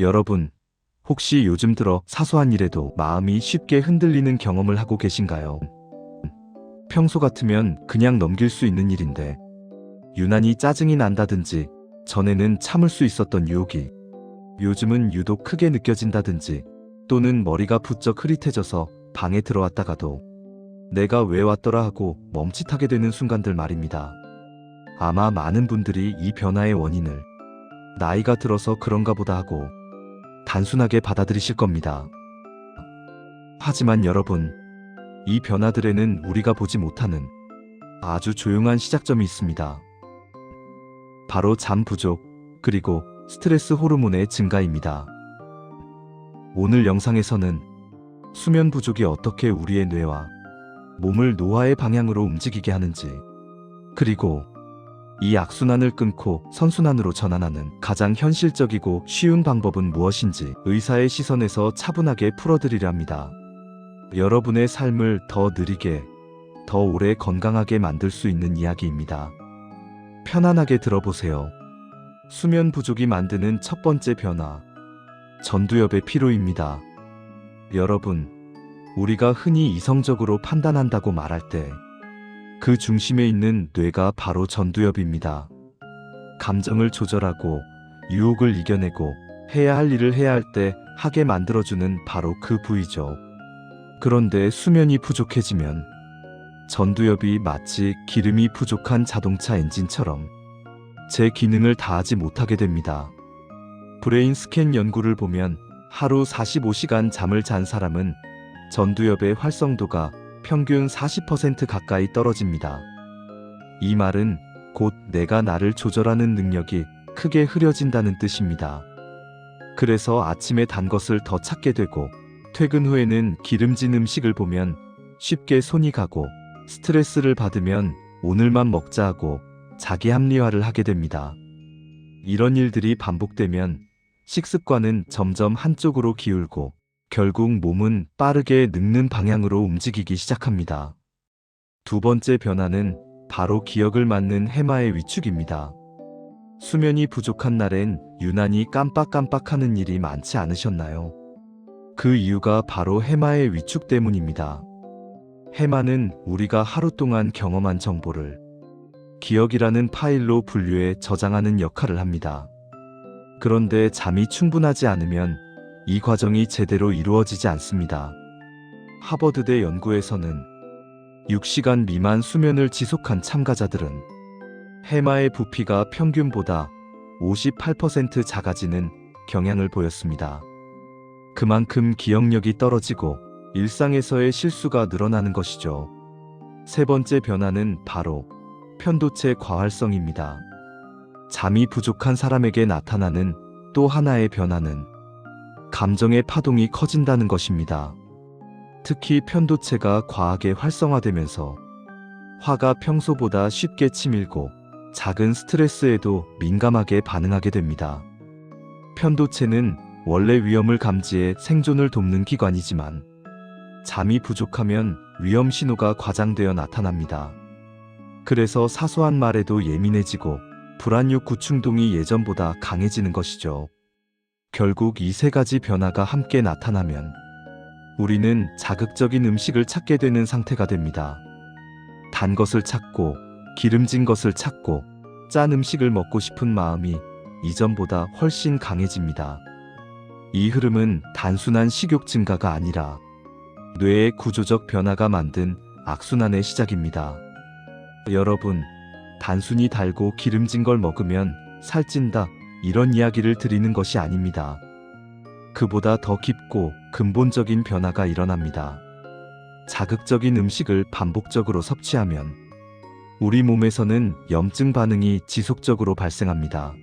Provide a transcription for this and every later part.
여러분, 혹시 요즘 들어 사소한 일에도 마음이 쉽게 흔들리는 경험을 하고 계신가요? 평소 같으면 그냥 넘길 수 있는 일인데, 유난히 짜증이 난다든지, 전에는 참을 수 있었던 유혹이 요즘은 유독 크게 느껴진다든지, 또는 머리가 부쩍 흐릿해져서 방에 들어왔다가도 내가 왜 왔더라 하고 멈칫하게 되는 순간들 말입니다. 아마 많은 분들이 이 변화의 원인을 나이가 들어서 그런가 보다 하고 단순하게 받아들이실 겁니다. 하지만 여러분, 이 변화들에는 우리가 보지 못하는 아주 조용한 시작점이 있습니다. 바로 잠 부족, 그리고 스트레스 호르몬의 증가입니다. 오늘 영상에서는 수면 부족이 어떻게 우리의 뇌와 몸을 노화의 방향으로 움직이게 하는지, 그리고 이 악순환을 끊고 선순환으로 전환하는 가장 현실적이고 쉬운 방법은 무엇인지 의사의 시선에서 차분하게 풀어드리려 합니다. 여러분의 삶을 더 느리게, 더 오래 건강하게 만들 수 있는 이야기입니다. 편안하게 들어보세요. 수면 부족이 만드는 첫 번째 변화, 전두엽의 피로입니다. 여러분, 우리가 흔히 이성적으로 판단한다고 말할 때 그 중심에 있는 뇌가 바로 전두엽입니다. 감정을 조절하고 유혹을 이겨내고 해야 할 일을 해야 할 때 하게 만들어주는 바로 그 부위죠. 그런데 수면이 부족해지면 전두엽이 마치 기름이 부족한 자동차 엔진처럼 제 기능을 다하지 못하게 됩니다. 브레인 스캔 연구를 보면 하루 45시간 잠을 잔 사람은 전두엽의 활성도가 평균 40% 가까이 떨어집니다. 이 말은 곧 내가 나를 조절하는 능력이 크게 흐려진다는 뜻입니다. 그래서 아침에 단 것을 더 찾게 되고, 퇴근 후에는 기름진 음식을 보면 쉽게 손이 가고, 스트레스를 받으면 오늘만 먹자 하고 자기 합리화를 하게 됩니다. 이런 일들이 반복되면 식습관은 점점 한쪽으로 기울고 결국 몸은 빠르게 늙는 방향으로 움직이기 시작합니다. 두 번째 변화는 바로 기억을 막는 해마의 위축입니다. 수면이 부족한 날엔 유난히 깜빡깜빡하는 일이 많지 않으셨나요? 그 이유가 바로 해마의 위축 때문입니다. 해마는 우리가 하루 동안 경험한 정보를 기억이라는 파일로 분류해 저장하는 역할을 합니다. 그런데 잠이 충분하지 않으면 이 과정이 제대로 이루어지지 않습니다. 하버드대 연구에서는 6시간 미만 수면을 지속한 참가자들은 해마의 부피가 평균보다 58% 작아지는 경향을 보였습니다. 그만큼 기억력이 떨어지고 일상에서의 실수가 늘어나는 것이죠. 세 번째 변화는 바로 편도체 과활성입니다. 잠이 부족한 사람에게 나타나는 또 하나의 변화는 감정의 파동이 커진다는 것입니다. 특히 편도체가 과하게 활성화되면서 화가 평소보다 쉽게 치밀고 작은 스트레스에도 민감하게 반응하게 됩니다. 편도체는 원래 위험을 감지해 생존을 돕는 기관이지만 잠이 부족하면 위험 신호가 과장되어 나타납니다. 그래서 사소한 말에도 예민해지고 불안욕구 충동이 예전보다 강해지는 것이죠. 결국 이 세 가지 변화가 함께 나타나면 우리는 자극적인 음식을 찾게 되는 상태가 됩니다. 단 것을 찾고 기름진 것을 찾고 짠 음식을 먹고 싶은 마음이 이전보다 훨씬 강해집니다. 이 흐름은 단순한 식욕 증가가 아니라 뇌의 구조적 변화가 만든 악순환의 시작입니다. 여러분, 단순히 달고 기름진 걸 먹으면 살찐다, 이런 이야기를 드리는 것이 아닙니다. 그보다 더 깊고 근본적인 변화가 일어납니다. 자극적인 음식을 반복적으로 섭취하면 우리 몸에서는 염증 반응이 지속적으로 발생합니다.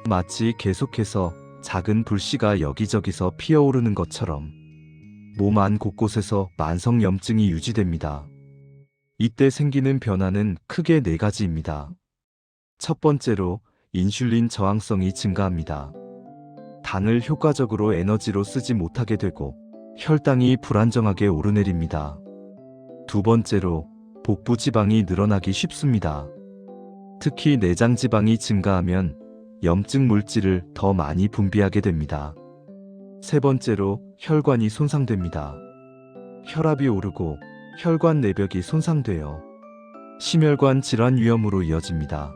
마치 계속해서 작은 불씨가 여기저기서 피어오르는 것처럼 몸 안 곳곳에서 만성 염증이 유지됩니다. 이때 생기는 변화는 크게 네 가지입니다. 첫 번째로 인슐린 저항성이 증가합니다. 당을 효과적으로 에너지로 쓰지 못하게 되고 혈당이 불안정하게 오르내립니다. 두 번째로 복부 지방이 늘어나기 쉽습니다. 특히 내장 지방이 증가하면 염증 물질을 더 많이 분비하게 됩니다. 세 번째로 혈관이 손상됩니다. 혈압이 오르고 혈관 내벽이 손상되어 심혈관 질환 위험으로 이어집니다.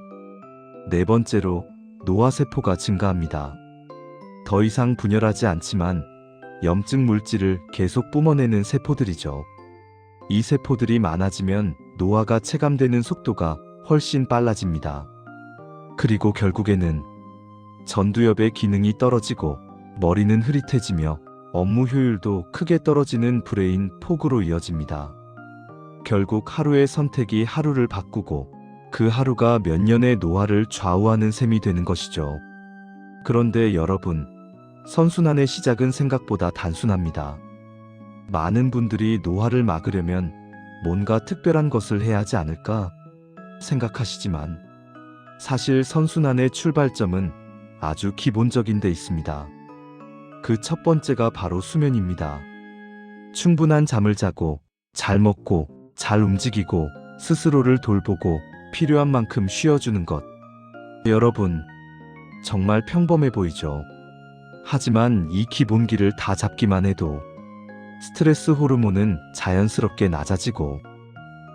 네 번째로 노화세포가 증가합니다. 더 이상 분열하지 않지만 염증 물질을 계속 뿜어내는 세포들이죠. 이 세포들이 많아지면 노화가 체감되는 속도가 훨씬 빨라집니다. 그리고 결국에는 전두엽의 기능이 떨어지고 머리는 흐릿해지며 업무 효율도 크게 떨어지는 브레인 포그로 이어집니다. 결국 하루의 선택이 하루를 바꾸고 그 하루가 몇 년의 노화를 좌우하는 셈이 되는 것이죠. 그런데 여러분, 선순환의 시작은 생각보다 단순합니다. 많은 분들이 노화를 막으려면 뭔가 특별한 것을 해야 하지 않을까 생각하시지만 사실 선순환의 출발점은 아주 기본적인 데 있습니다. 그 첫 번째가 바로 수면입니다. 충분한 잠을 자고 잘 먹고 잘 움직이고 스스로를 돌보고 필요한 만큼 쉬어주는 것. 여러분, 정말 평범해 보이죠? 하지만 이 기본기를 다 잡기만 해도 스트레스 호르몬은 자연스럽게 낮아지고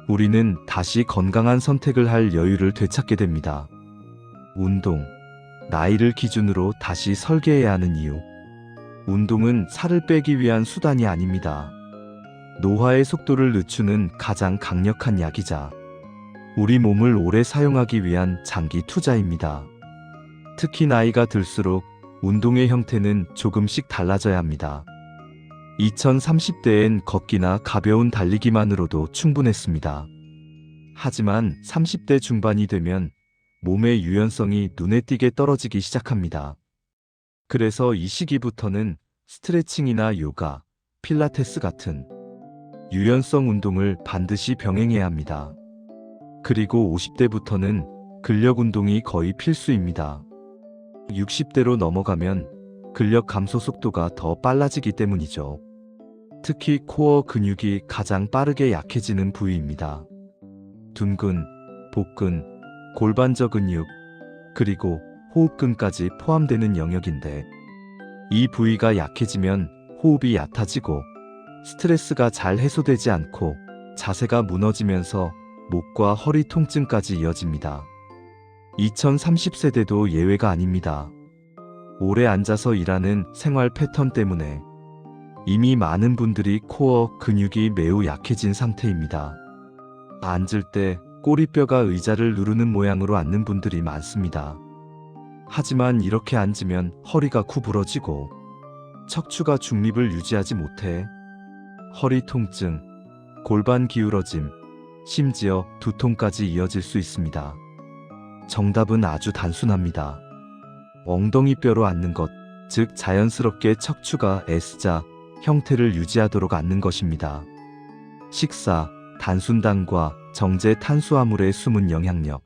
우리는 다시 건강한 선택을 할 여유를 되찾게 됩니다. 운동, 나이를 기준으로 다시 설계해야 하는 이유. 운동은 살을 빼기 위한 수단이 아닙니다. 노화의 속도를 늦추는 가장 강력한 약이자 우리 몸을 오래 사용하기 위한 장기 투자입니다. 특히 나이가 들수록 운동의 형태는 조금씩 달라져야 합니다. 2030대엔 걷기나 가벼운 달리기만으로도 충분했습니다. 하지만 30대 중반이 되면 몸의 유연성이 눈에 띄게 떨어지기 시작합니다. 그래서 이 시기부터는 스트레칭이나 요가, 필라테스 같은 유연성 운동을 반드시 병행해야 합니다. 그리고 50대부터는 근력 운동이 거의 필수입니다. 60대로 넘어가면 근력 감소 속도가 더 빨라지기 때문이죠. 특히 코어 근육이 가장 빠르게 약해지는 부위입니다. 둔근, 복근, 골반저 근육, 그리고 호흡근까지 포함되는 영역인데 이 부위가 약해지면 호흡이 얕아지고 스트레스가 잘 해소되지 않고 자세가 무너지면서 목과 허리 통증까지 이어집니다. 2030세대도 예외가 아닙니다. 오래 앉아서 일하는 생활 패턴 때문에 이미 많은 분들이 코어 근육이 매우 약해진 상태입니다. 앉을 때 꼬리뼈가 의자를 누르는 모양으로 앉는 분들이 많습니다. 하지만 이렇게 앉으면 허리가 구부러지고 척추가 중립을 유지하지 못해 허리 통증, 골반 기울어짐, 심지어 두통까지 이어질 수 있습니다. 정답은 아주 단순합니다. 엉덩이뼈로 앉는 것, 즉 자연스럽게 척추가 S자 형태를 유지하도록 앉는 것입니다. 식사, 단순당과 정제 탄수화물의 숨은 영향력.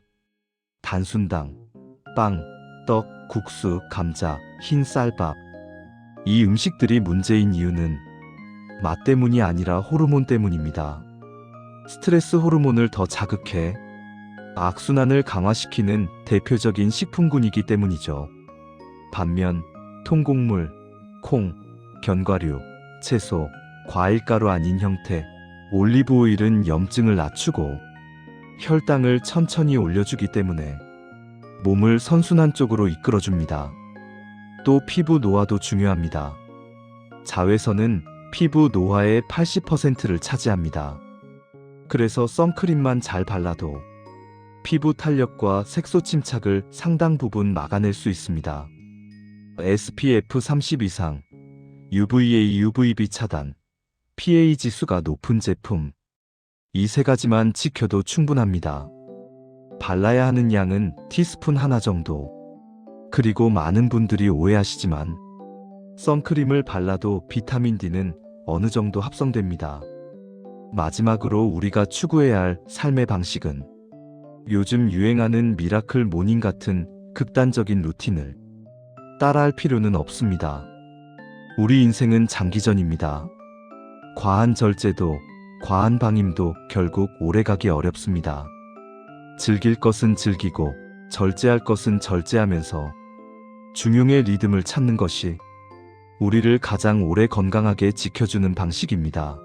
단순당, 빵, 떡, 국수, 감자, 흰 쌀밥. 이 음식들이 문제인 이유는 맛 때문이 아니라 호르몬 때문입니다. 스트레스 호르몬을 더 자극해 악순환을 강화시키는 대표적인 식품군이기 때문이죠. 반면 통곡물, 콩, 견과류, 채소, 과일가루 아닌 형태, 올리브 오일은 염증을 낮추고 혈당을 천천히 올려주기 때문에 몸을 선순환 쪽으로 이끌어줍니다. 또 피부 노화도 중요합니다. 자외선은 피부 노화의 80%를 차지합니다. 그래서 선크림만 잘 발라도 피부 탄력과 색소 침착을 상당 부분 막아낼 수 있습니다. SPF 30 이상, UVA, UVB 차단, PA 지수가 높은 제품. 이 세 가지만 지켜도 충분합니다. 발라야 하는 양은 티스푼 하나 정도. 그리고 많은 분들이 오해하시지만 선크림을 발라도 비타민 D는 어느 정도 합성됩니다. 마지막으로 우리가 추구해야 할 삶의 방식은 요즘 유행하는 미라클 모닝 같은 극단적인 루틴을 따라할 필요는 없습니다. 우리 인생은 장기전입니다. 과한 절제도, 과한 방임도 결국 오래가기 어렵습니다. 즐길 것은 즐기고 절제할 것은 절제하면서 중용의 리듬을 찾는 것이 우리를 가장 오래 건강하게 지켜주는 방식입니다.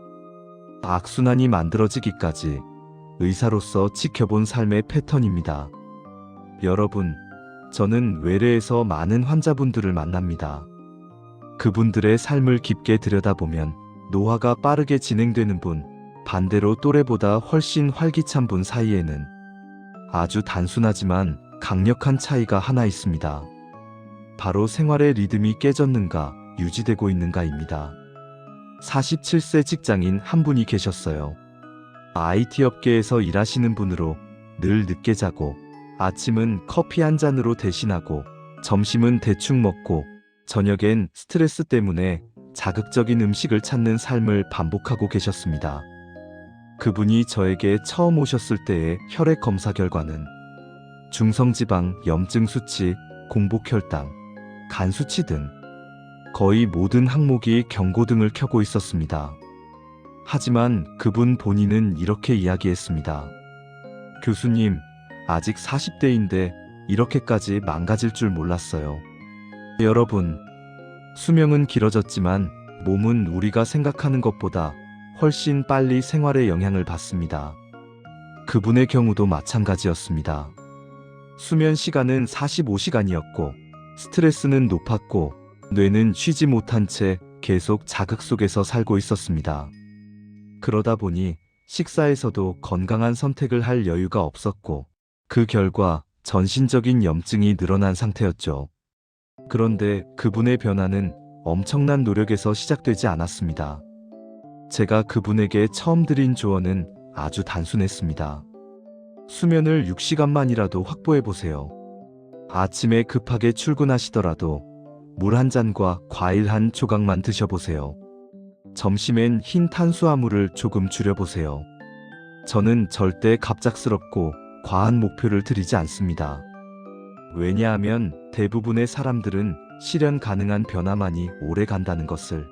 악순환이 만들어지기까지 의사로서 지켜본 삶의 패턴입니다. 여러분, 저는 외래에서 많은 환자분들을 만납니다. 그분들의 삶을 깊게 들여다보면 노화가 빠르게 진행되는 분, 반대로 또래보다 훨씬 활기찬 분 사이에는 아주 단순하지만 강력한 차이가 하나 있습니다. 바로 생활의 리듬이 깨졌는가, 유지되고 있는가입니다. 47세 직장인 한 분이 계셨어요. IT 업계에서 일하시는 분으로 늘 늦게 자고 아침은 커피 한 잔으로 대신하고 점심은 대충 먹고 저녁엔 스트레스 때문에 자극적인 음식을 찾는 삶을 반복하고 계셨습니다. 그분이 저에게 처음 오셨을 때의 혈액 검사 결과는 중성지방, 염증 수치, 공복혈당, 간 수치 등 거의 모든 항목이 경고등을 켜고 있었습니다. 하지만 그분 본인은 이렇게 이야기했습니다. 교수님, 아직 40대인데 이렇게까지 망가질 줄 몰랐어요. 여러분, 수명은 길어졌지만 몸은 우리가 생각하는 것보다 훨씬 빨리 생활에 영향을 받습니다. 그분의 경우도 마찬가지였습니다. 수면 시간은 45시간이었고 스트레스는 높았고 뇌는 쉬지 못한 채 계속 자극 속에서 살고 있었습니다. 그러다 보니 식사에서도 건강한 선택을 할 여유가 없었고 그 결과 전신적인 염증이 늘어난 상태였죠. 그런데 그분의 변화는 엄청난 노력에서 시작되지 않았습니다. 제가 그분에게 처음 드린 조언은 아주 단순했습니다. 수면을 6시간만이라도 확보해 보세요. 아침에 급하게 출근하시더라도 물 한 잔과 과일 한 조각만 드셔보세요. 점심엔 흰 탄수화물을 조금 줄여보세요. 저는 절대 갑작스럽고 과한 목표를 드리지 않습니다. 왜냐하면 대부분의 사람들은 실현 가능한 변화만이 오래 간다는 것을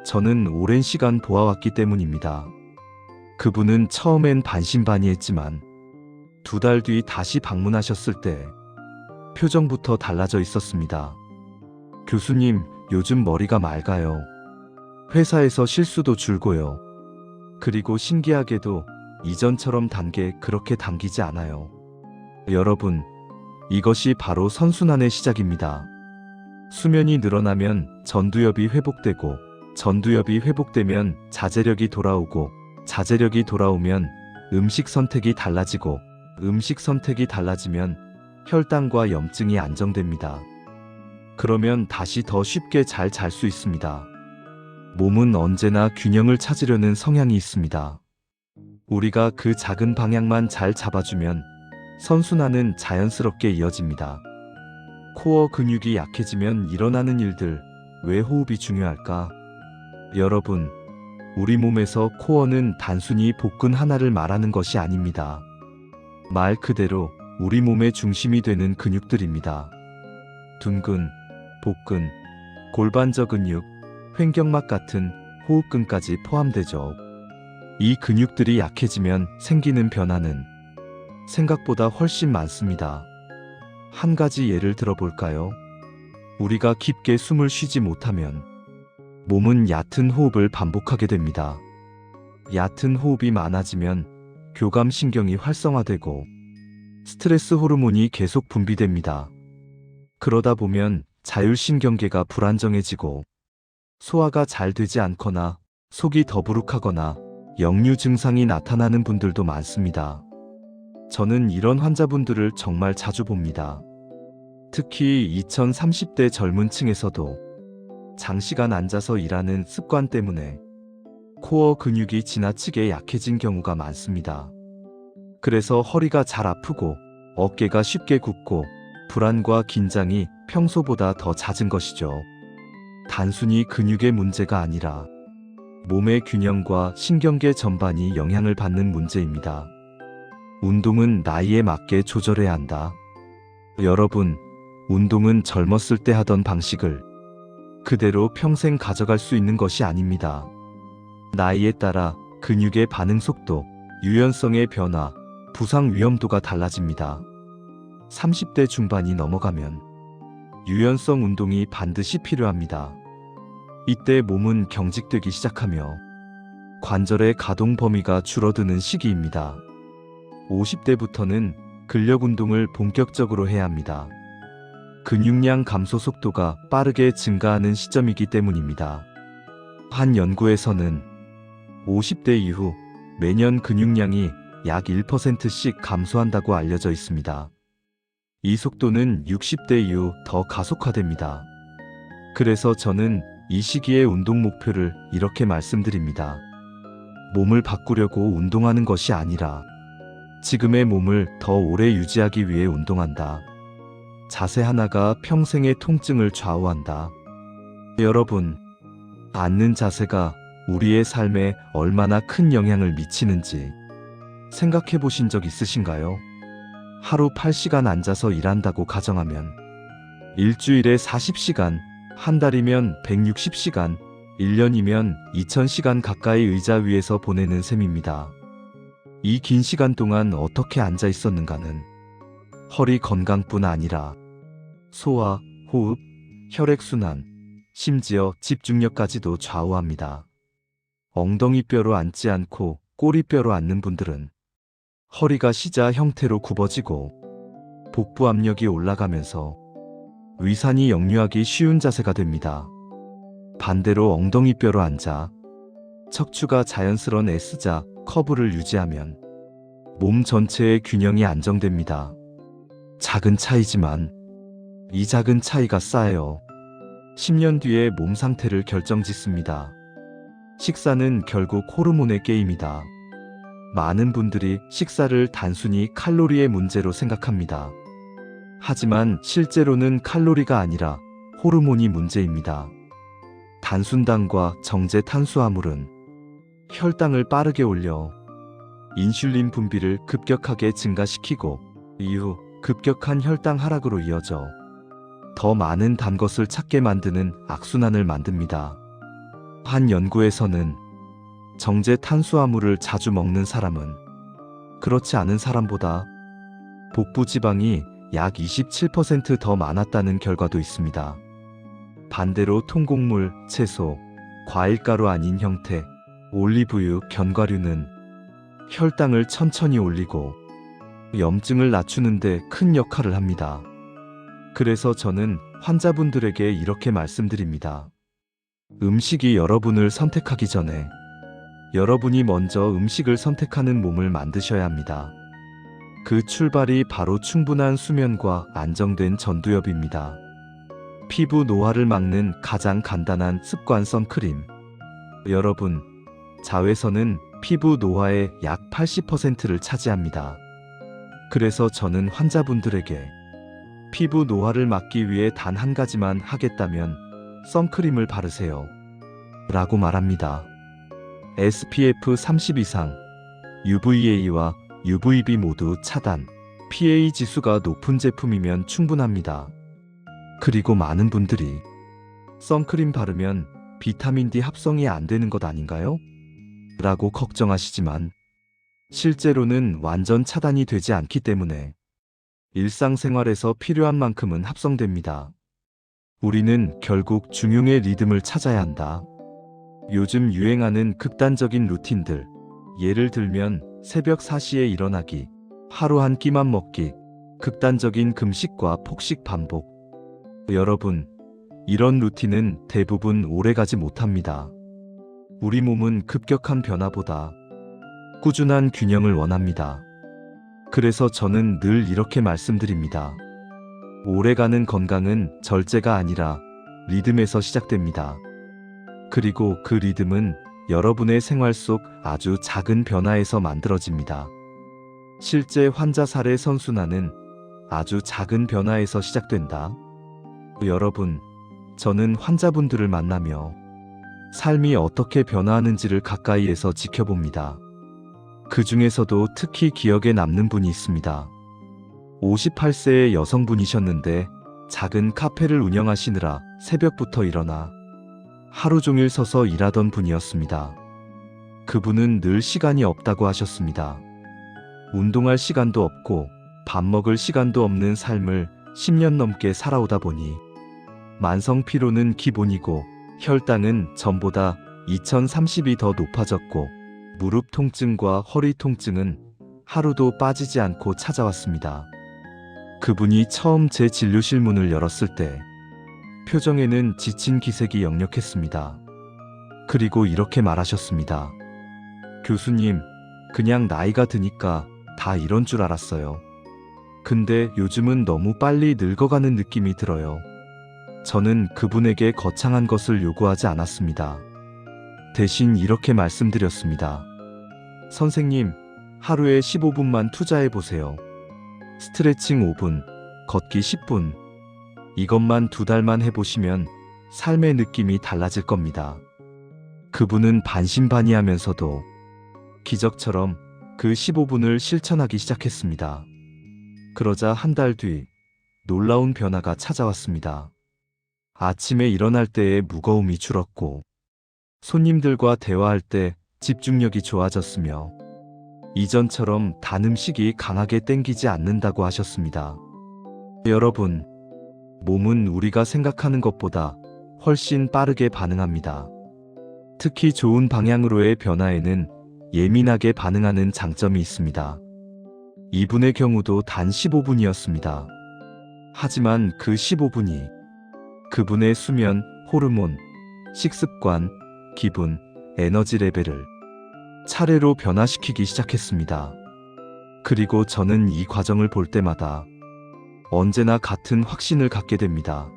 저는 오랜 시간 보아왔기 때문입니다. 그분은 처음엔 반신반의했지만 2달 뒤 다시 방문하셨을 때 표정부터 달라져 있었습니다. 교수님, 요즘 머리가 맑아요. 회사에서 실수도 줄고요. 그리고 신기하게도 이전처럼 단 게 그렇게 당기지 않아요. 여러분, 이것이 바로 선순환의 시작입니다. 수면이 늘어나면 전두엽이 회복되고 전두엽이 회복되면 자제력이 돌아오고 자제력이 돌아오면 음식 선택이 달라지고 음식 선택이 달라지면 혈당과 염증이 안정됩니다. 그러면 다시 더 쉽게 잘 잘 수 있습니다. 몸은 언제나 균형을 찾으려는 성향이 있습니다. 우리가 그 작은 방향만 잘 잡아주면 선순환은 자연스럽게 이어집니다. 코어 근육이 약해지면 일어나는 일들, 왜 호흡이 중요할까? 여러분, 우리 몸에서 코어는 단순히 복근 하나를 말하는 것이 아닙니다. 말 그대로 우리 몸의 중심이 되는 근육들입니다. 둔근, 복근, 골반저 근육, 횡격막 같은 호흡근까지 포함되죠. 이 근육들이 약해지면 생기는 변화는 생각보다 훨씬 많습니다. 한 가지 예를 들어볼까요? 우리가 깊게 숨을 쉬지 못하면 몸은 얕은 호흡을 반복하게 됩니다. 얕은 호흡이 많아지면 교감신경이 활성화되고 스트레스 호르몬이 계속 분비됩니다. 그러다 보면 자율신경계가 불안정해지고 소화가 잘 되지 않거나 속이 더부룩하거나 역류 증상이 나타나는 분들도 많습니다. 저는 이런 환자분들을 정말 자주 봅니다. 특히 2030대 젊은 층에서도 장시간 앉아서 일하는 습관 때문에 코어 근육이 지나치게 약해진 경우가 많습니다. 그래서 허리가 잘 아프고 어깨가 쉽게 굽고 불안과 긴장이 평소보다 더 잦은 것이죠. 단순히 근육의 문제가 아니라 몸의 균형과 신경계 전반이 영향을 받는 문제입니다. 운동은 나이에 맞게 조절해야 한다. 여러분, 운동은 젊었을 때 하던 방식을 그대로 평생 가져갈 수 있는 것이 아닙니다. 나이에 따라 근육의 반응 속도, 유연성의 변화, 부상 위험도가 달라집니다. 30대 중반이 넘어가면 유연성 운동이 반드시 필요합니다. 이때 몸은 경직되기 시작하며 관절의 가동 범위가 줄어드는 시기입니다. 50대부터는 근력 운동을 본격적으로 해야 합니다. 근육량 감소 속도가 빠르게 증가하는 시점이기 때문입니다. 한 연구에서는 50대 이후 매년 근육량이 약 1%씩 감소한다고 알려져 있습니다. 이 속도는 60대 이후 더 가속화됩니다. 그래서 저는 이 시기의 운동 목표를 이렇게 말씀드립니다. 몸을 바꾸려고 운동하는 것이 아니라 지금의 몸을 더 오래 유지하기 위해 운동한다. 자세 하나가 평생의 통증을 좌우한다. 여러분, 앉는 자세가 우리의 삶에 얼마나 큰 영향을 미치는지 생각해 보신 적 있으신가요? 하루 8시간 앉아서 일한다고 가정하면 일주일에 40시간, 한 달이면 160시간, 1년이면 2000시간 가까이 의자 위에서 보내는 셈입니다. 이 긴 시간 동안 어떻게 앉아 있었는가는 허리 건강뿐 아니라 소화, 호흡, 혈액순환, 심지어 집중력까지도 좌우합니다. 엉덩이뼈로 앉지 않고 꼬리뼈로 앉는 분들은 허리가 시자 형태로 굽어지고 복부 압력이 올라가면서 위산이 역류하기 쉬운 자세가 됩니다. 반대로 엉덩이뼈로 앉아 척추가 자연스러운 S자 커브를 유지하면 몸 전체의 균형이 안정됩니다. 작은 차이지만 이 작은 차이가 쌓여 10년 뒤의 몸 상태를 결정짓습니다. 식사는 결국 호르몬의 게임이다. 많은 분들이 식사를 단순히 칼로리의 문제로 생각합니다. 하지만 실제로는 칼로리가 아니라 호르몬이 문제입니다. 단순당과 정제 탄수화물은 혈당을 빠르게 올려 인슐린 분비를 급격하게 증가시키고 이후 급격한 혈당 하락으로 이어져 더 많은 단 것을 찾게 만드는 악순환을 만듭니다. 한 연구에서는 정제 탄수화물을 자주 먹는 사람은 그렇지 않은 사람보다 복부 지방이 약 27% 더 많았다는 결과도 있습니다. 반대로 통곡물, 채소, 과일가루 아닌 형태, 올리브유, 견과류는 혈당을 천천히 올리고 염증을 낮추는 데 큰 역할을 합니다. 그래서 저는 환자분들에게 이렇게 말씀드립니다. 음식이 여러분을 선택하기 전에 여러분이 먼저 음식을 선택하는 몸을 만드셔야 합니다. 그 출발이 바로 충분한 수면과 안정된 전두엽입니다. 피부 노화를 막는 가장 간단한 습관 선크림. 여러분, 자외선은 피부 노화의 약 80%를 차지합니다. 그래서 저는 환자분들에게 피부 노화를 막기 위해 단 한 가지만 하겠다면 선크림을 바르세요. 라고 말합니다. SPF 30 이상, UVA와 UVB 모두 차단, PA 지수가 높은 제품이면 충분합니다. 그리고 많은 분들이 선크림 바르면 비타민 D 합성이 안 되는 것 아닌가요? 라고 걱정하시지만 실제로는 완전 차단이 되지 않기 때문에 일상생활에서 필요한 만큼은 합성됩니다. 우리는 결국 중용의 리듬을 찾아야 한다. 요즘 유행하는 극단적인 루틴들, 예를 들면 새벽 4시에 일어나기, 하루 한 끼만 먹기, 극단적인 금식과 폭식 반복. 여러분, 이런 루틴은 대부분 오래가지 못합니다. 우리 몸은 급격한 변화보다 꾸준한 균형을 원합니다. 그래서 저는 늘 이렇게 말씀드립니다. 오래가는 건강은 절제가 아니라 리듬에서 시작됩니다. 그리고 그 리듬은 여러분의 생활 속 아주 작은 변화에서 만들어집니다. 실제 환자 사례 선순환은 아주 작은 변화에서 시작된다. 여러분, 저는 환자분들을 만나며 삶이 어떻게 변화하는지를 가까이에서 지켜봅니다. 그 중에서도 특히 기억에 남는 분이 있습니다. 58세의 여성분이셨는데 작은 카페를 운영하시느라 새벽부터 일어나 하루 종일 서서 일하던 분이었습니다. 그분은 늘 시간이 없다고 하셨습니다. 운동할 시간도 없고 밥 먹을 시간도 없는 삶을 10년 넘게 살아오다 보니 만성 피로는 기본이고 혈당은 전보다 2030이 더 높아졌고 무릎 통증과 허리 통증은 하루도 빠지지 않고 찾아왔습니다. 그분이 처음 제 진료실 문을 열었을 때 표정에는 지친 기색이 역력했습니다. 그리고 이렇게 말하셨습니다. 교수님, 그냥 나이가 드니까 다 이런 줄 알았어요. 근데 요즘은 너무 빨리 늙어가는 느낌이 들어요. 저는 그분에게 거창한 것을 요구하지 않았습니다. 대신 이렇게 말씀드렸습니다. 선생님, 하루에 15분만 투자해 보세요. 스트레칭 5분, 걷기 10분. 이것만 2달만 해보시면 삶의 느낌이 달라질 겁니다. 그분은 반신반의하면서도 기적처럼 그 15분을 실천하기 시작했습니다. 그러자 한 달 뒤 놀라운 변화가 찾아왔습니다. 아침에 일어날 때의 무거움이 줄었고 손님들과 대화할 때 집중력이 좋아졌으며 이전처럼 단 음식이 강하게 땡기지 않는다고 하셨습니다. 여러분, 몸은 우리가 생각하는 것보다 훨씬 빠르게 반응합니다. 특히 좋은 방향으로의 변화에는 예민하게 반응하는 장점이 있습니다. 이분의 경우도 단 15분이었습니다. 하지만 그 15분이 그분의 수면, 호르몬, 식습관, 기분, 에너지 레벨을 차례로 변화시키기 시작했습니다. 그리고 저는 이 과정을 볼 때마다 언제나 같은 확신을 갖게 됩니다.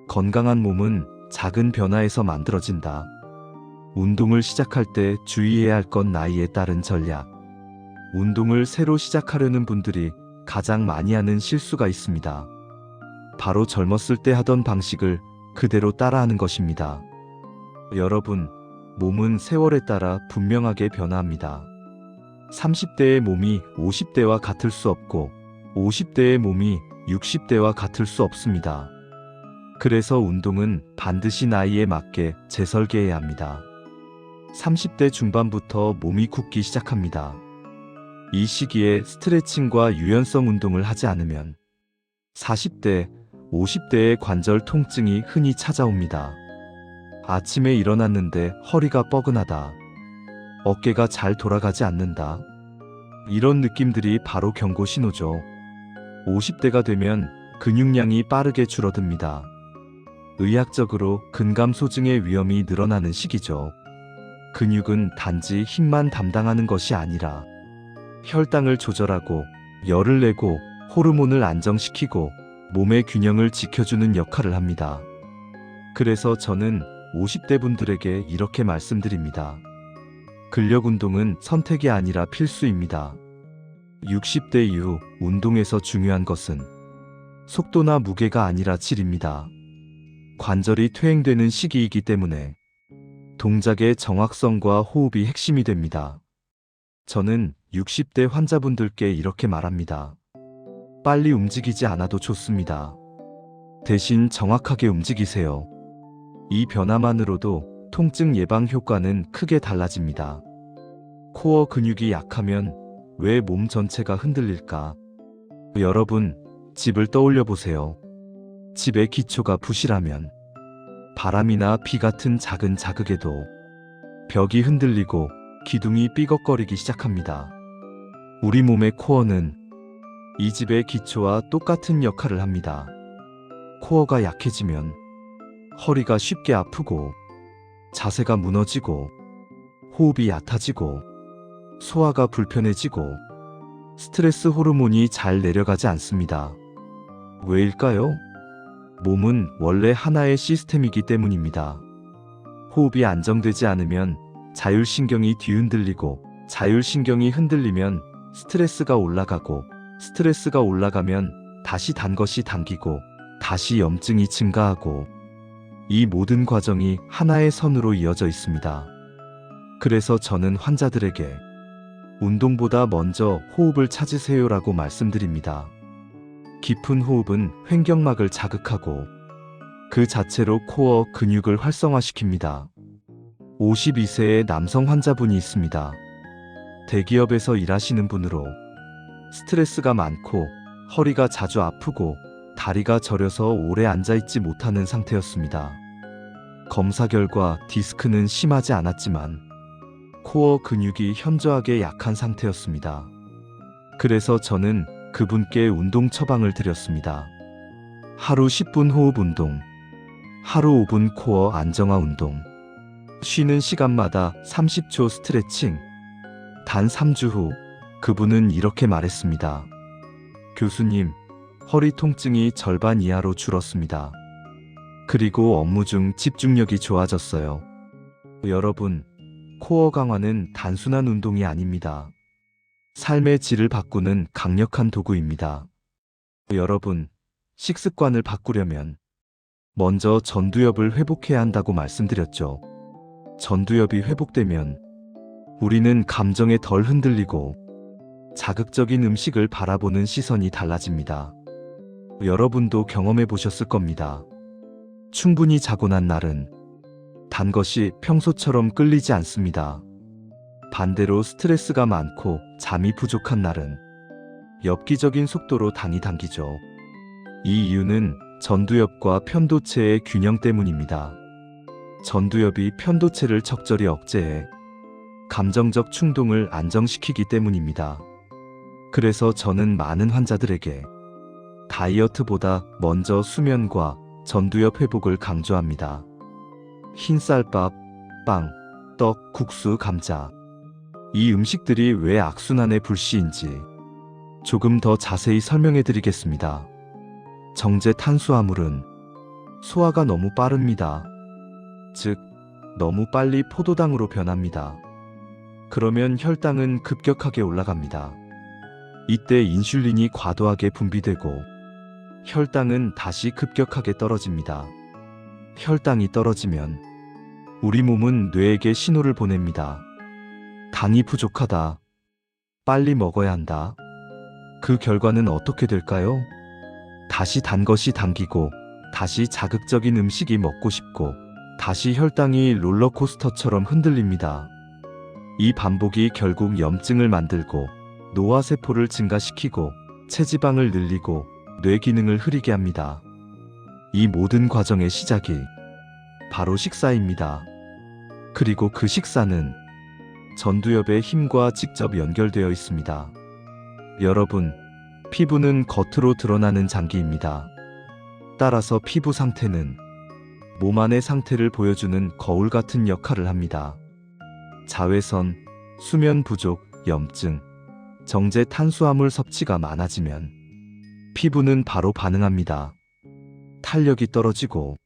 건강한 몸은 작은 변화에서 만들어진다. 운동을 시작할 때 주의해야 할 건 나이에 따른 전략. 운동을 새로 시작하려는 분들이 가장 많이 하는 실수가 있습니다. 바로 젊었을 때 하던 방식을 그대로 따라하는 것입니다. 여러분, 몸은 세월에 따라 분명하게 변화합니다. 30대의 몸이 50대와 같을 수 없고 50대의 몸이 60대와 같을 수 없습니다. 그래서 운동은 반드시 나이에 맞게 재설계해야 합니다. 30대 중반부터 몸이 굳기 시작합니다. 이 시기에 스트레칭과 유연성 운동을 하지 않으면 40대, 50대의 관절 통증이 흔히 찾아옵니다. 아침에 일어났는데 허리가 뻐근하다. 어깨가 잘 돌아가지 않는다. 이런 느낌들이 바로 경고 신호죠. 50대가 되면 근육량이 빠르게 줄어듭니다. 의학적으로 근감소증의 위험이 늘어나는 시기죠. 근육은 단지 힘만 담당하는 것이 아니라 혈당을 조절하고 열을 내고 호르몬을 안정시키고 몸의 균형을 지켜주는 역할을 합니다. 그래서 저는 50대 분들에게 이렇게 말씀드립니다. 근력 운동은 선택이 아니라 필수입니다. 60대 이후 운동에서 중요한 것은 속도나 무게가 아니라 질입니다. 관절이 퇴행되는 시기이기 때문에 동작의 정확성과 호흡이 핵심이 됩니다. 저는 60대 환자분들께 이렇게 말합니다. 빨리 움직이지 않아도 좋습니다. 대신 정확하게 움직이세요. 이 변화만으로도 통증 예방 효과는 크게 달라집니다. 코어 근육이 약하면 왜 몸 전체가 흔들릴까? 여러분, 집을 떠올려 보세요. 집의 기초가 부실하면 바람이나 비 같은 작은 자극에도 벽이 흔들리고 기둥이 삐걱거리기 시작합니다. 우리 몸의 코어는 이 집의 기초와 똑같은 역할을 합니다. 코어가 약해지면 허리가 쉽게 아프고 자세가 무너지고 호흡이 얕아지고 소화가 불편해지고 스트레스 호르몬이 잘 내려가지 않습니다. 왜일까요? 몸은 원래 하나의 시스템이기 때문입니다. 호흡이 안정되지 않으면 자율신경이 뒤흔들리고 자율신경이 흔들리면 스트레스가 올라가고 스트레스가 올라가면 다시 단 것이 당기고 다시 염증이 증가하고 이 모든 과정이 하나의 선으로 이어져 있습니다. 그래서 저는 환자들에게 운동보다 먼저 호흡을 찾으세요라고 말씀드립니다. 깊은 호흡은 횡격막을 자극하고 그 자체로 코어 근육을 활성화시킵니다. 52세의 남성 환자분이 있습니다. 대기업에서 일하시는 분으로 스트레스가 많고 허리가 자주 아프고 다리가 저려서 오래 앉아있지 못하는 상태였습니다. 검사 결과 디스크는 심하지 않았지만 코어 근육이 현저하게 약한 상태였습니다. 그래서 저는 그분께 운동 처방을 드렸습니다. 하루 10분 호흡 운동, 하루 5분 코어 안정화 운동, 쉬는 시간마다 30초 스트레칭. 단 3주 후 그분은 이렇게 말했습니다. 교수님, 허리 통증이 절반 이하로 줄었습니다. 그리고 업무 중 집중력이 좋아졌어요. 여러분, 코어 강화는 단순한 운동이 아닙니다. 삶의 질을 바꾸는 강력한 도구입니다. 여러분, 식습관을 바꾸려면 먼저 전두엽을 회복해야 한다고 말씀드렸죠. 전두엽이 회복되면 우리는 감정에 덜 흔들리고 자극적인 음식을 바라보는 시선이 달라집니다. 여러분도 경험해 보셨을 겁니다. 충분히 자고 난 날은 단 것이 평소처럼 끌리지 않습니다. 반대로 스트레스가 많고 잠이 부족한 날은 엽기적인 속도로 당이 당기죠. 이 이유는 전두엽과 편도체의 균형 때문입니다. 전두엽이 편도체를 적절히 억제해 감정적 충동을 안정시키기 때문입니다. 그래서 저는 많은 환자들에게 다이어트보다 먼저 수면과 전두엽 회복을 강조합니다. 흰쌀밥, 빵, 떡, 국수, 감자. 이 음식들이 왜 악순환의 불씨인지 조금 더 자세히 설명해 드리겠습니다. 정제 탄수화물은 소화가 너무 빠릅니다. 즉, 너무 빨리 포도당으로 변합니다. 그러면 혈당은 급격하게 올라갑니다. 이때 인슐린이 과도하게 분비되고 혈당은 다시 급격하게 떨어집니다. 혈당이 떨어지면 우리 몸은 뇌에게 신호를 보냅니다. 당이 부족하다. 빨리 먹어야 한다. 그 결과는 어떻게 될까요? 다시 단 것이 당기고, 다시 자극적인 음식이 먹고 싶고, 다시 혈당이 롤러코스터처럼 흔들립니다. 이 반복이 결국 염증을 만들고 노화세포를 증가시키고 체지방을 늘리고 뇌 기능을 흐리게 합니다. 이 모든 과정의 시작이 바로 식사입니다. 그리고 그 식사는 전두엽의 힘과 직접 연결되어 있습니다. 여러분, 피부는 겉으로 드러나는 장기입니다. 따라서 피부 상태는 몸 안의 상태를 보여주는 거울 같은 역할을 합니다. 자외선, 수면 부족, 염증, 정제 탄수화물 섭취가 많아지면 피부는 바로 반응합니다. 탄력이 떨어지고,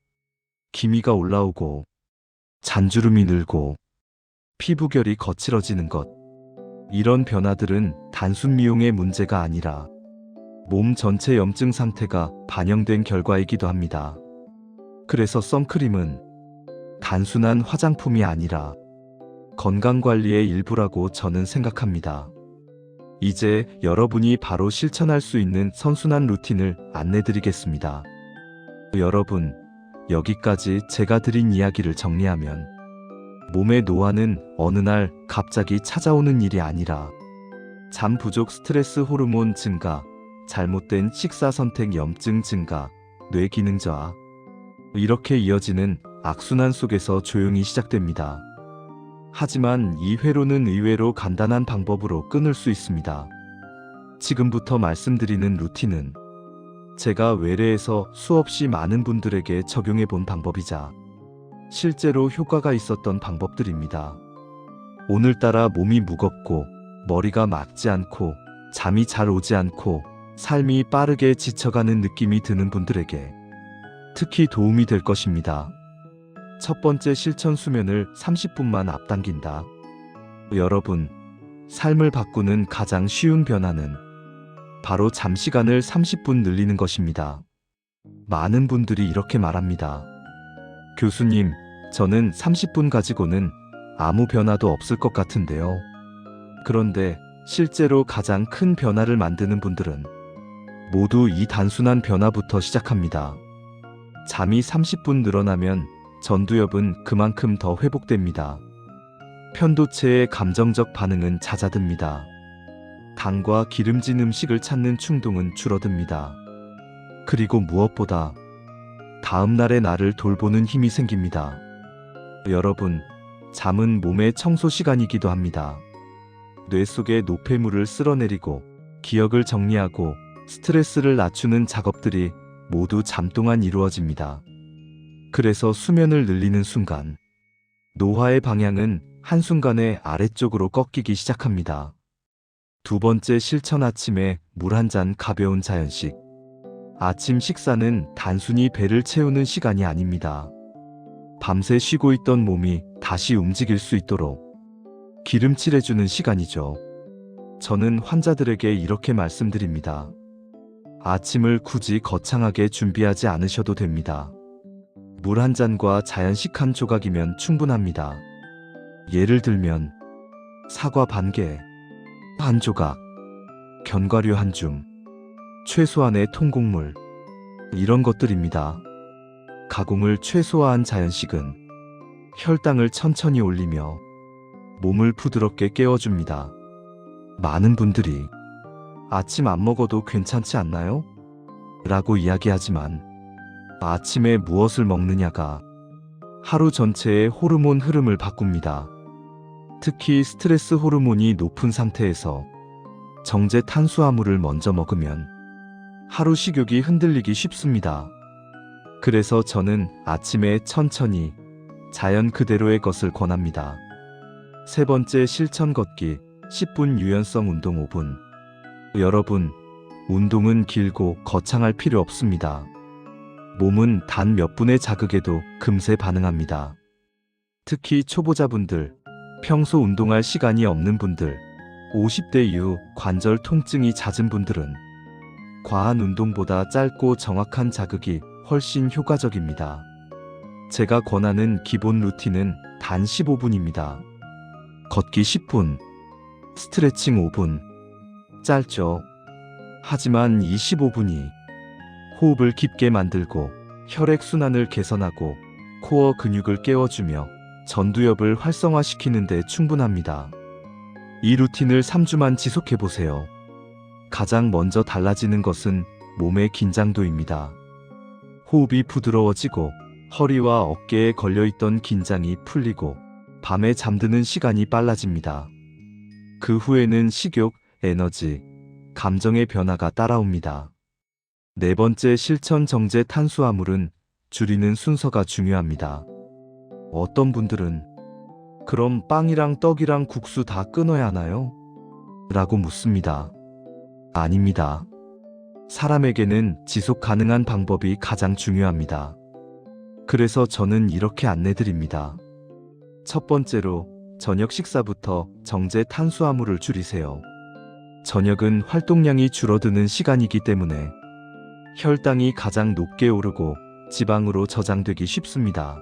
기미가 올라오고, 잔주름이 늘고, 피부결이 거칠어지는 것. 이런 변화들은 단순 미용의 문제가 아니라 몸 전체 염증 상태가 반영된 결과이기도 합니다. 그래서 선크림은 단순한 화장품이 아니라 건강관리의 일부라고 저는 생각합니다. 이제 여러분이 바로 실천할 수 있는 선순환 루틴을 안내드리겠습니다. 여러분, 여기까지 제가 드린 이야기를 정리하면 몸의 노화는 어느 날 갑자기 찾아오는 일이 아니라 잠 부족, 스트레스 호르몬 증가, 잘못된 식사 선택, 염증 증가, 뇌 기능 저하, 이렇게 이어지는 악순환 속에서 조용히 시작됩니다. 하지만 이 회로는 의외로 간단한 방법으로 끊을 수 있습니다. 지금부터 말씀드리는 루틴은 제가 외래에서 수없이 많은 분들에게 적용해 본 방법이자 실제로 효과가 있었던 방법들입니다. 오늘따라 몸이 무겁고 머리가 맑지 않고 잠이 잘 오지 않고 삶이 빠르게 지쳐가는 느낌이 드는 분들에게 특히 도움이 될 것입니다. 첫 번째 실천, 수면을 30분만 앞당긴다. 여러분, 삶을 바꾸는 가장 쉬운 변화는 바로 잠 시간을 30분 늘리는 것입니다. 많은 분들이 이렇게 말합니다. 교수님, 저는 30분 가지고는 아무 변화도 없을 것 같은데요. 그런데 실제로 가장 큰 변화를 만드는 분들은 모두 이 단순한 변화부터 시작합니다. 잠이 30분 늘어나면 전두엽은 그만큼 더 회복됩니다. 편도체의 감정적 반응은 잦아듭니다. 당과 기름진 음식을 찾는 충동은 줄어듭니다. 그리고 무엇보다 다음날의 나를 돌보는 힘이 생깁니다. 여러분, 잠은 몸의 청소 시간이기도 합니다. 뇌 속의 노폐물을 쓸어내리고 기억을 정리하고 스트레스를 낮추는 작업들이 모두 잠 동안 이루어집니다. 그래서 수면을 늘리는 순간 노화의 방향은 한순간에 아래쪽으로 꺾이기 시작합니다. 두 번째 실천 아침에 물 한 잔 가벼운 자연식. 아침 식사는 단순히 배를 채우는 시간이 아닙니다. 밤새 쉬고 있던 몸이 다시 움직일 수 있도록 기름칠해주는 시간이죠. 저는 환자들에게 이렇게 말씀드립니다. 아침을 굳이 거창하게 준비하지 않으셔도 됩니다. 물 한 잔과 자연식 한 조각이면 충분합니다. 예를 들면 사과 반 개, 한 조각, 견과류 한 줌, 최소한의 통곡물, 이런 것들입니다. 가공을 최소화한 자연식은 혈당을 천천히 올리며 몸을 부드럽게 깨워줍니다. 많은 분들이 아침 안 먹어도 괜찮지 않나요? 라고 이야기하지만 아침에 무엇을 먹느냐가 하루 전체의 호르몬 흐름을 바꿉니다. 특히 스트레스 호르몬이 높은 상태에서 정제 탄수화물을 먼저 먹으면 하루 식욕이 흔들리기 쉽습니다. 그래서 저는 아침에 천천히 자연 그대로의 것을 권합니다. 세 번째 실천 걷기 10분 유연성 운동 5분. 여러분, 운동은 길고 거창할 필요 없습니다. 몸은 단 몇 분의 자극에도 금세 반응합니다. 특히 초보자분들, 평소 운동할 시간이 없는 분들, 50대 이후 관절 통증이 잦은 분들은 과한 운동보다 짧고 정확한 자극이 훨씬 효과적입니다. 제가 권하는 기본 루틴은 단 15분입니다. 걷기 10분, 스트레칭 5분. 짧죠. 하지만 이 15분이 호흡을 깊게 만들고 혈액순환을 개선하고 코어 근육을 깨워주며 전두엽을 활성화시키는 데 충분합니다. 이 루틴을 3주만 지속해보세요. 가장 먼저 달라지는 것은 몸의 긴장도입니다. 호흡이 부드러워지고 허리와 어깨에 걸려있던 긴장이 풀리고 밤에 잠드는 시간이 빨라집니다. 그 후에는 식욕, 에너지, 감정의 변화가 따라옵니다. 네 번째 실천 정제 탄수화물은 줄이는 순서가 중요합니다. 어떤 분들은 그럼 빵이랑 떡이랑 국수 다 끊어야 하나요? 라고 묻습니다. 아닙니다. 사람에게는 지속 가능한 방법이 가장 중요합니다. 그래서 저는 이렇게 안내드립니다. 첫 번째로 저녁 식사부터 정제 탄수화물을 줄이세요. 저녁은 활동량이 줄어드는 시간이기 때문에 혈당이 가장 높게 오르고 지방으로 저장되기 쉽습니다.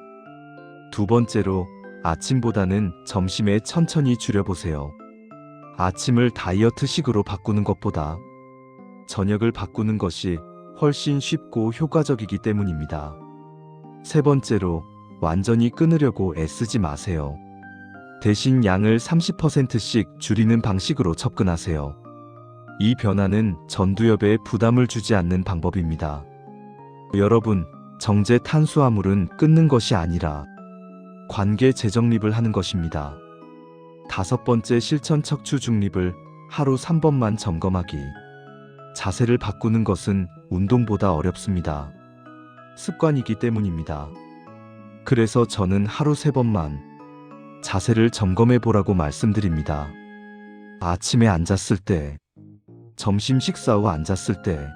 두 번째로 아침보다는 점심에 천천히 줄여보세요. 아침을 다이어트식으로 바꾸는 것보다 저녁을 바꾸는 것이 훨씬 쉽고 효과적이기 때문입니다. 세 번째로 완전히 끊으려고 애쓰지 마세요. 대신 양을 30%씩 줄이는 방식으로 접근하세요. 이 변화는 전두엽에 부담을 주지 않는 방법입니다. 여러분, 정제 탄수화물은 끊는 것이 아니라 관계 재정립을 하는 것입니다. 다섯 번째 실천 척추 중립을 하루 3번만 점검하기. 자세를 바꾸는 것은 운동보다 어렵습니다. 습관이기 때문입니다. 그래서 저는 하루 3번만 자세를 점검해 보라고 말씀드립니다. 아침에 앉았을 때, 점심 식사 후 앉았을 때,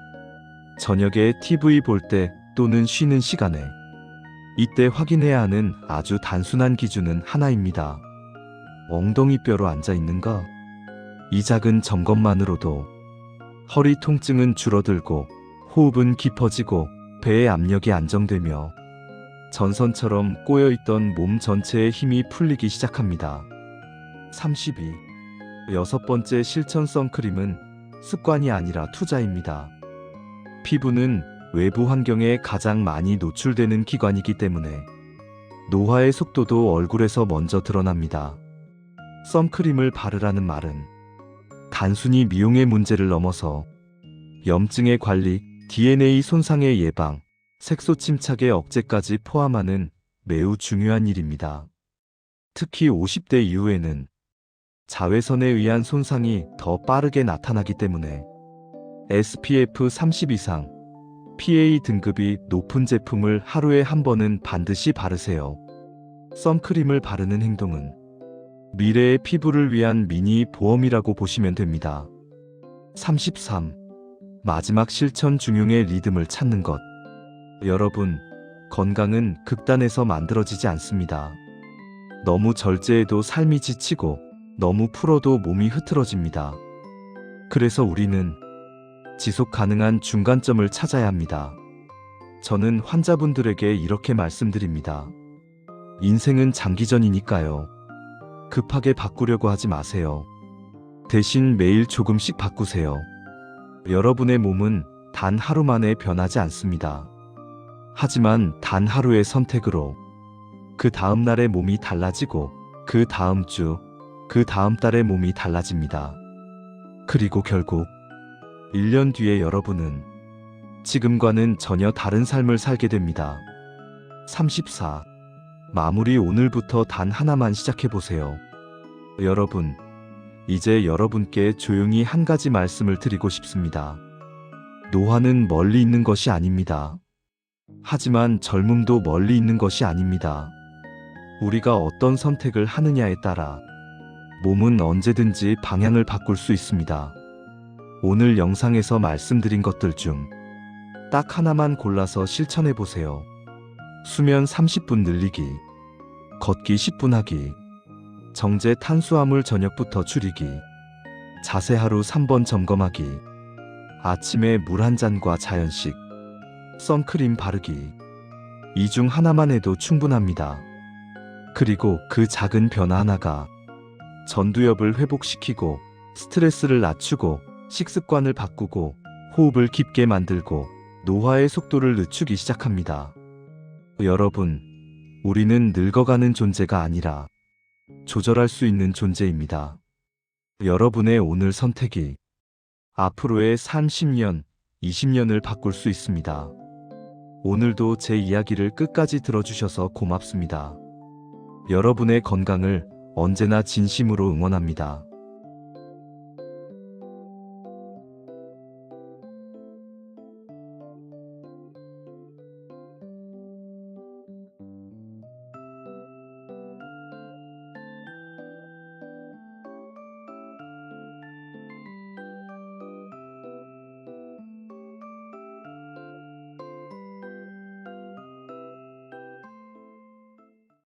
저녁에 TV 볼 때 또는 쉬는 시간에 이때 확인해야 하는 아주 단순한 기준은 하나입니다. 엉덩이뼈로 앉아 있는가? 이 작은 점검만으로도 허리 통증은 줄어들고 호흡은 깊어지고 배의 압력이 안정되며 전선처럼 꼬여있던 몸 전체의 힘이 풀리기 시작합니다. 32. 여섯 번째 실천 선크림은 습관이 아니라 투자입니다. 피부는 외부 환경에 가장 많이 노출되는 기관이기 때문에 노화의 속도도 얼굴에서 먼저 드러납니다. 선크림을 바르라는 말은 단순히 미용의 문제를 넘어서 염증의 관리, DNA 손상의 예방, 색소 침착의 억제까지 포함하는 매우 중요한 일입니다. 특히 50대 이후에는 자외선에 의한 손상이 더 빠르게 나타나기 때문에 SPF 30 이상, PA 등급이 높은 제품을 하루에 한 번은 반드시 바르세요. 선크림을 바르는 행동은 미래의 피부를 위한 미니 보험이라고 보시면 됩니다. 33. 마지막 실천 중용의 리듬을 찾는 것. 여러분, 건강은 극단에서 만들어지지 않습니다. 너무 절제해도 삶이 지치고 너무 풀어도 몸이 흐트러집니다. 그래서 우리는 지속 가능한 중간점을 찾아야 합니다. 저는 환자분들에게 이렇게 말씀드립니다. 인생은 장기전이니까요. 급하게 바꾸려고 하지 마세요. 대신 매일 조금씩 바꾸세요. 여러분의 몸은 단 하루 만에 변하지 않습니다. 하지만 단 하루의 선택으로 그 다음 날의 몸이 달라지고 그 다음 주, 그 다음 달의 몸이 달라집니다. 그리고 결국 1년 뒤에 여러분은 지금과는 전혀 다른 삶을 살게 됩니다. 34. 마무리. 오늘부터 단 하나만 시작해보세요. 여러분, 이제 여러분께 조용히 한 가지 말씀을 드리고 싶습니다. 노화는 멀리 있는 것이 아닙니다. 하지만 젊음도 멀리 있는 것이 아닙니다. 우리가 어떤 선택을 하느냐에 따라 몸은 언제든지 방향을 바꿀 수 있습니다. 오늘 영상에서 말씀드린 것들 중 딱 하나만 골라서 실천해 보세요. 수면 30분 늘리기, 걷기 10분 하기, 정제 탄수화물 저녁부터 줄이기, 자세 하루 3번 점검하기, 아침에 물 한 잔과 자연식, 선크림 바르기. 이 중 하나만 해도 충분합니다. 그리고 그 작은 변화 하나가 전두엽을 회복시키고 스트레스를 낮추고 식습관을 바꾸고 호흡을 깊게 만들고 노화의 속도를 늦추기 시작합니다. 여러분, 우리는 늙어가는 존재가 아니라 조절할 수 있는 존재입니다. 여러분의 오늘 선택이 앞으로의 30년, 20년을 바꿀 수 있습니다. 오늘도 제 이야기를 끝까지 들어주셔서 고맙습니다. 여러분의 건강을 언제나 진심으로 응원합니다.